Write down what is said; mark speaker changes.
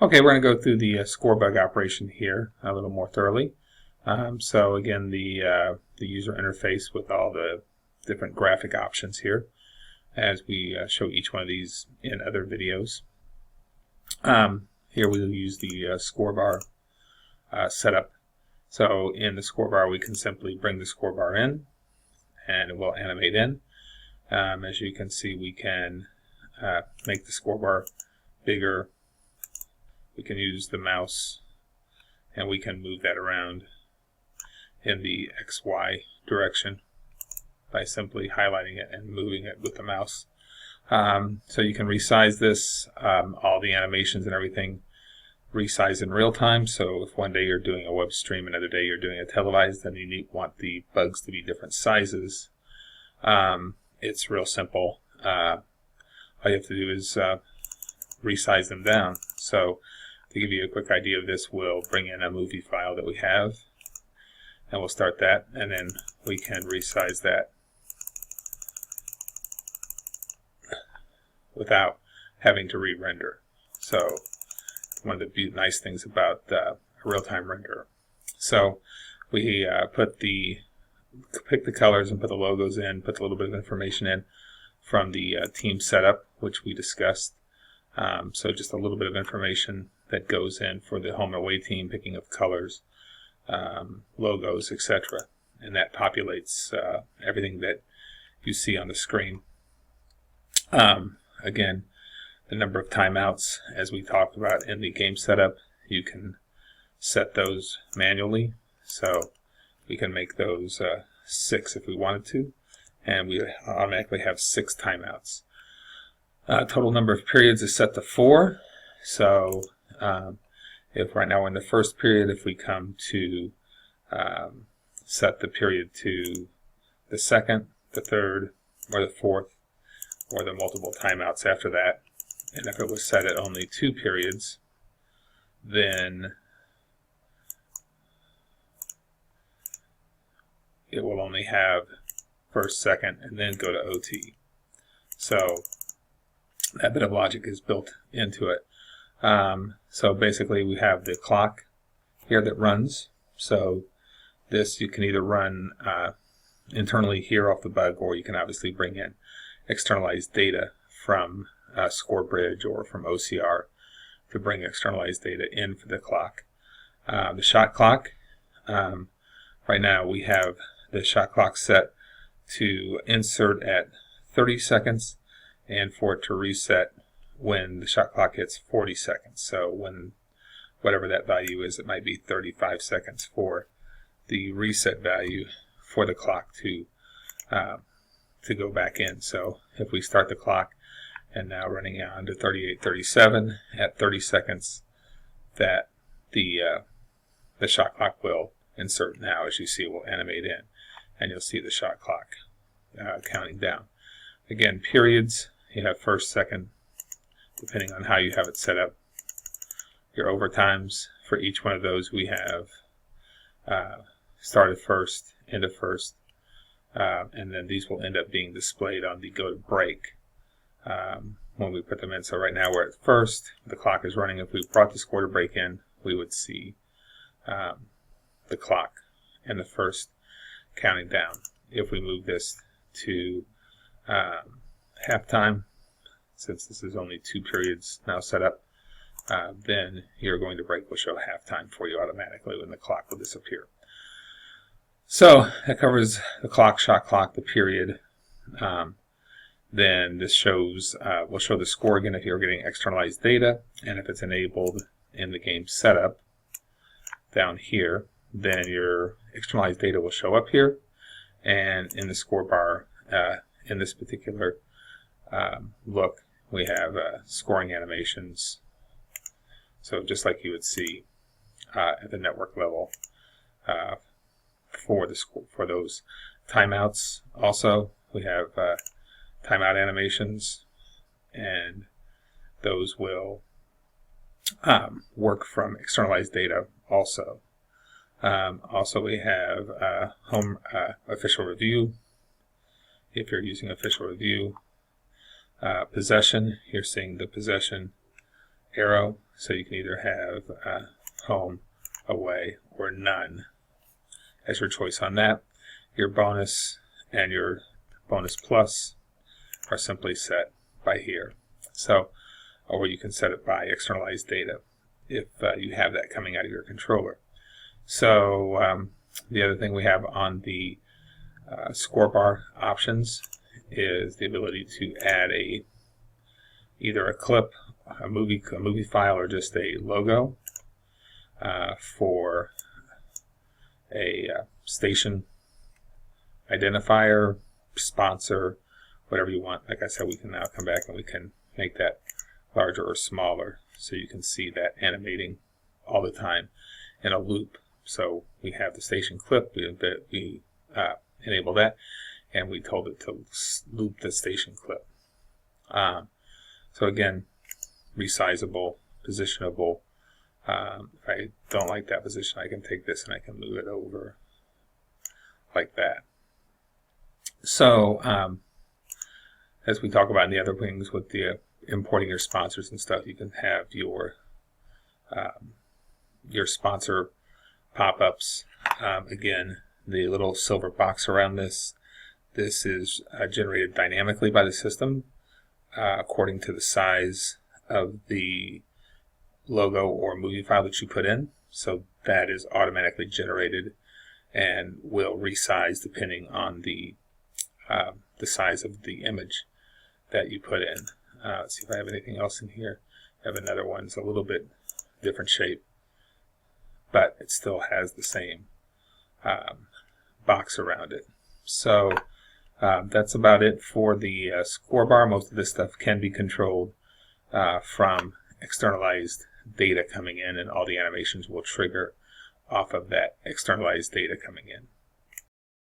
Speaker 1: Okay, we're going to go through the Scorebug operation here a little more thoroughly. So again, the user interface with all the different graphic options here, as we show each one of these in other videos. Here we'll use the score bar setup. So in the score bar, we can simply bring the score bar in, and it will animate in. As you can see, we can make the score bar bigger. We can use the mouse, and we can move that around in the XY direction by simply highlighting it and moving it with the mouse. So you can resize this, all the animations and everything resize in real time. So if one day you're doing a web stream, another day you're doing a televised, then you want the bugs to be different sizes. It's real simple. All you have to do is resize them down. So to give you a quick idea of this, we'll bring in a movie file that we have, and we'll start that, and then we can resize that without having to re-render. So one of the nice things about a real-time renderer. So we pick the colors and put the logos in, put a little bit of information in from the team setup, which we discussed. So just a little bit of information that goes in for the home and away team, picking of colors, logos, etc. And that populates everything that you see on the screen. Again, the number of timeouts, as we talked about in the game setup, you can set those manually. So we can make those 6 if we wanted to, and we automatically have 6 timeouts. Total number of periods is set to 4. So if right now we're in the first period, if we come to set the period to the second, the third, or the fourth, or the multiple timeouts after that, and if it was set at only 2 periods, then it will only have first, second, and then go to OT. So that bit of logic is built into it. So basically we have the clock here that runs. So this you can either run internally here off the bug, or you can obviously bring in externalized data from Scorebug or from OCR to bring externalized data in for the clock. The shot clock, right now we have the shot clock set to insert at 30 seconds and for it to reset when the shot clock hits 40 seconds. So when whatever that value is, it might be 35 seconds for the reset value for the clock to go back in. So if we start the clock and now running on to 38:37 at 30 seconds, that the shot clock will insert now. As you see, it will animate in, and you'll see the shot clock counting down. Again, periods, you have first, second, depending on how you have it set up. Your overtimes, for each one of those we have started first, end of first, and then these will end up being displayed on the go to break when we put them in. So right now we're at first, the clock is running. If we brought the score to break in, we would see the clock and the first counting down. If we move this to halftime, since this is only 2 periods now set up, then your going to break will show halftime for you automatically when the clock will disappear. So that covers the clock, shot clock, the period. Then this shows, will show the score again if you're getting externalized data, and if it's enabled in the game setup down here, then your externalized data will show up here, and in the score bar, in this particular look, we have scoring animations. So just like you would see at the network level for those timeouts. Also, we have timeout animations, and those will work from externalized data also. Also, we have home official review. If you're using official review, possession, you're seeing the possession arrow, so you can either have home, away, or none as your choice on that. Your bonus and your bonus plus are simply set by here. So, or you can set it by externalized data if you have that coming out of your controller. So the other thing we have on the score bar options is the ability to add either a clip, a movie file, or just a logo for a station identifier, sponsor, whatever you want. Like I said, we can now come back and we can make that larger or smaller so you can see that animating all the time in a loop. So we have the station clip, we enable that, and we told it to loop the station clip. So again, resizable, positionable. If I don't like that position, I can take this and I can move it over like that. So as we talk about in the other things with the importing your sponsors and stuff, you can have your sponsor pop-ups. Again, the little silver box around this is generated dynamically by the system according to the size of the logo or movie file that you put in. So that is automatically generated and will resize depending on the size of the image that you put in. Let's see if I have anything else in here. I have another one. It's a little bit different shape, but it still has the same box around it. So that's about it for the score bar. Most of this stuff can be controlled from externalized data coming in, and all the animations will trigger off of that externalized data coming in.